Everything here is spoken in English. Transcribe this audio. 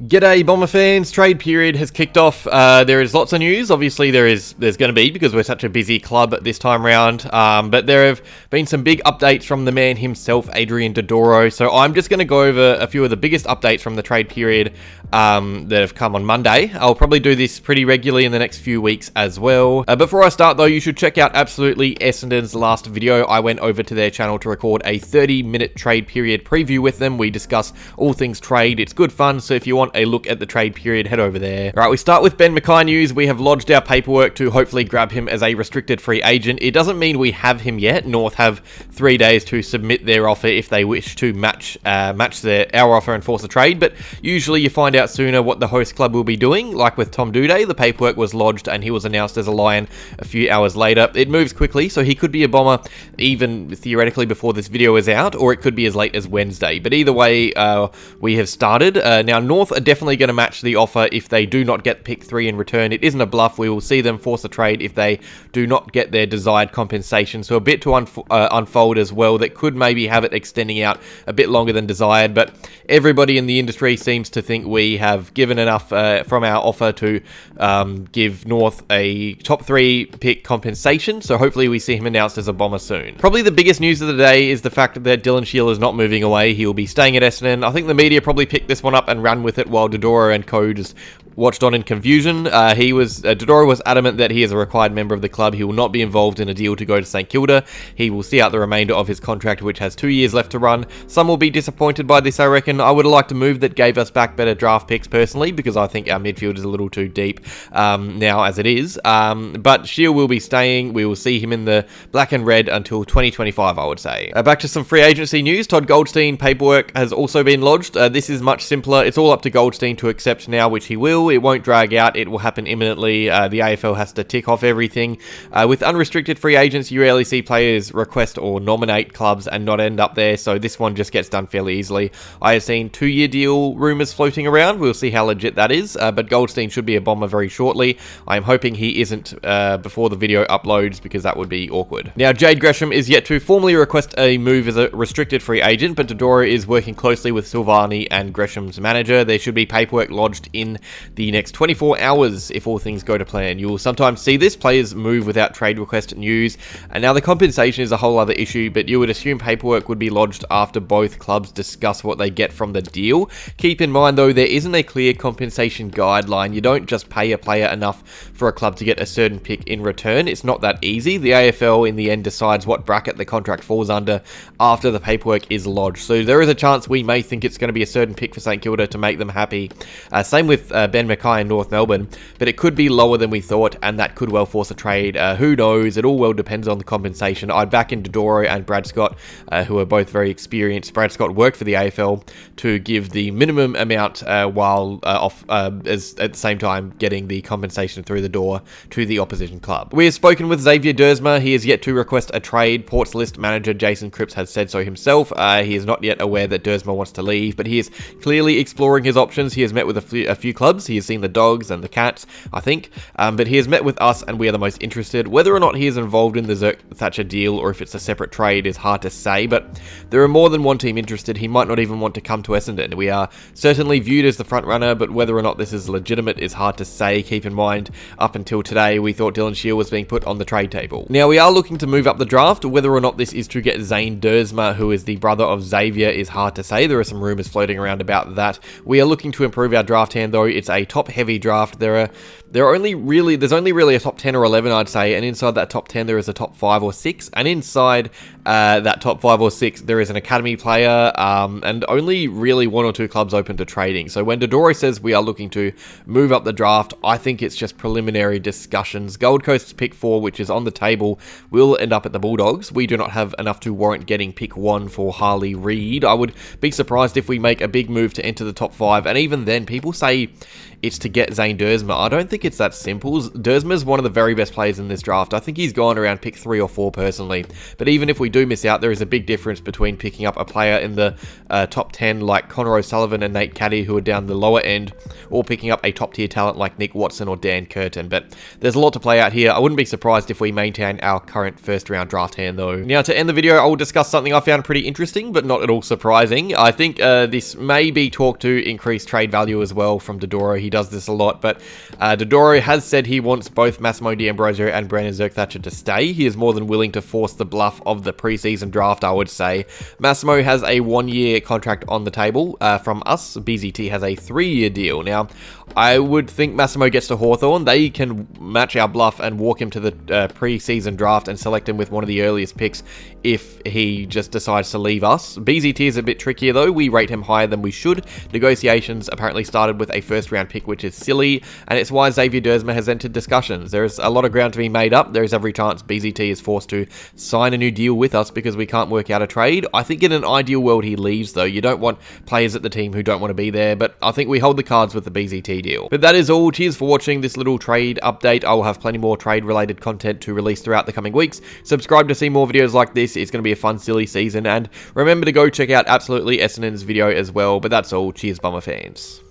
G'day Bomber fans, trade period has kicked off. There is lots of news, obviously there's going to be because we're such a busy club this time round, but there have been some big updates from the man himself, Adrian Dodoro, so I'm just going to go over a few of the biggest updates from the trade period that have come on Monday. I'll probably do this pretty regularly in the next few weeks as well. Before I start though, you should check out absolutely Essendon's last video. I went over to their channel to record a 30-minute trade period preview with them. We discuss all things trade. It's good fun, so if you want a look at the trade period, head over there. Alright, we start with Ben McKay news. We have lodged our paperwork to hopefully grab him as a restricted free agent. It doesn't mean we have him yet. North have 3 days to submit their offer if they wish to match our offer and force a trade, but usually you find out sooner what the host club will be doing. Like with Tom Doedee, the paperwork was lodged and he was announced as a Lion a few hours later. It moves quickly, so he could be a Bomber even theoretically before this video is out, or it could be as late as Wednesday. But either way, we have started. Now, North are definitely going to match the offer if they do not get pick 3 in return. It isn't a bluff. We will see them force a trade if they do not get their desired compensation. So a bit to unfold as well that could maybe have it extending out a bit longer than desired, but everybody in the industry seems to think we have given enough from our offer to give North a top 3 pick compensation, so hopefully we see him announced as a Bomber soon. Probably the biggest news of the day is the fact that Dylan Shiel is not moving away. He will be staying at Essendon. I think the media probably picked this one up and ran with it while Dodoro and co just watched on in confusion. Dodoro was adamant that he is a required member of the club. He will not be involved in a deal to go to St Kilda. He will see out the remainder of his contract, which has 2 years left to run. Some will be disappointed by this, I reckon. I would have liked a move that gave us back better draft picks personally, because I think our midfield is a little too deep now as it is. But Shiel will be staying. We will see him in the black and red until 2025, I would say. Back to some free agency news. Todd Goldstein paperwork has also been lodged. This is much simpler. It's all up to Goldstein to accept now, which he will. It won't drag out. It will happen imminently. The AFL has to tick off everything. With unrestricted free agents, you rarely see players request or nominate clubs and not end up there, so this one just gets done fairly easily. I have seen 2-year deal rumours floating around. We'll see how legit that is, but Goldstein should be a Bomber very shortly. I am hoping he isn't before the video uploads, because that would be awkward. Now, Jade Gresham is yet to formally request a move as a restricted free agent, but Dodoro is working closely with Silvani and Gresham's manager. There should be paperwork lodged in the next 24 hours if all things go to plan. You will sometimes see this, players move without trade request news, and now the compensation is a whole other issue, but you would assume paperwork would be lodged after both clubs discuss what they get from the deal. Keep in mind though, there isn't a clear compensation guideline. You don't just pay a player enough for a club to get a certain pick in return. It's not that easy. The AFL in the end decides what bracket the contract falls under after the paperwork is lodged, so there is a chance we may think it's going to be a certain pick for St Kilda to make them happy. Same with Ben McKay in North Melbourne, but it could be lower than we thought, and that could well force a trade. Who knows? It all well depends on the compensation. I'd back in Dodoro and Brad Scott, who are both very experienced. Brad Scott worked for the AFL, to give the minimum amount while at the same time getting the compensation through the door to the opposition club. We have spoken with Xavier Duursma. He is yet to request a trade. Ports List manager Jason Cripps has said so himself. He is not yet aware that Duursma wants to leave, but he is clearly exploring his options. He has met with a few clubs. He has seen the Dogs and the Cats, I think, but he has met with us and we are the most interested. Whether or not he is involved in the Zerk Thatcher deal or if it's a separate trade is hard to say, but there are more than one team interested. He might not even want to come to Essendon. We are certainly viewed as the front runner, but whether or not this is legitimate is hard to say. Keep in mind, up until today, we thought Dylan Shiel was being put on the trade table. Now, we are looking to move up the draft. Whether or not this is to get Xavier Duursma, who is the brother of Xavier, is hard to say. There are some rumours floating around about that. We are looking to improve our draft hand, though. It's a top-heavy draft. There's only really a top 10 or 11, I'd say, and inside that top 10 there is a top 5 or 6, and inside that top 5 or 6 there is an academy player, and only really 1 or 2 clubs open to trading. So when Dodoro says we are looking to move up the draft, I think it's just preliminary discussions. Gold Coast's pick 4, which is on the table, will end up at the Bulldogs. We do not have enough to warrant getting pick 1 for Harley Reid. I would be surprised if we make a big move to enter the top 5, and even then, people say it's to get Xavier Duursma. I don't think it's that simple. Duursma is one of the very best players in this draft. I think he's gone around pick 3 or 4 personally. But even if we do miss out, there is a big difference between picking up a player in the top 10 like Connor O'Sullivan and Nate Caddy, who are down the lower end, or picking up a top tier talent like Nick Watson or Dan Curtin. But there's a lot to play out here. I wouldn't be surprised if we maintain our current first round draft hand though. Now to end the video, I will discuss something I found pretty interesting, but not at all surprising. I think this may be talked to increase trade value as well from Dodoro. He does this a lot, but Dodoro has said he wants both Massimo D'Ambrosio and Brandon Zerk-Thatcher to stay. He is more than willing to force the bluff of the preseason draft, I would say. Massimo has a 1-year contract on the table from us. BZT has a 3-year deal. Now, I would think Massimo gets to Hawthorn. They can match our bluff and walk him to the preseason draft and select him with one of the earliest picks if he just decides to leave us. BZT is a bit trickier though. We rate him higher than we should. Negotiations apparently started with a first round pick, which is silly, and it's why Xavier Duursma has entered discussions. There is a lot of ground to be made up. There is every chance BZT is forced to sign a new deal with us because we can't work out a trade. I think in an ideal world he leaves though. You don't want players at the team who don't want to be there, but I think we hold the cards with the BZT deal. But that is all. Cheers for watching this little trade update. I will have plenty more trade related content to release throughout the coming weeks. Subscribe to see more videos like this. It's going to be a fun, silly season, and remember to go check out absolutely Essendon's video as well. But that's all. Cheers, Bomber fans.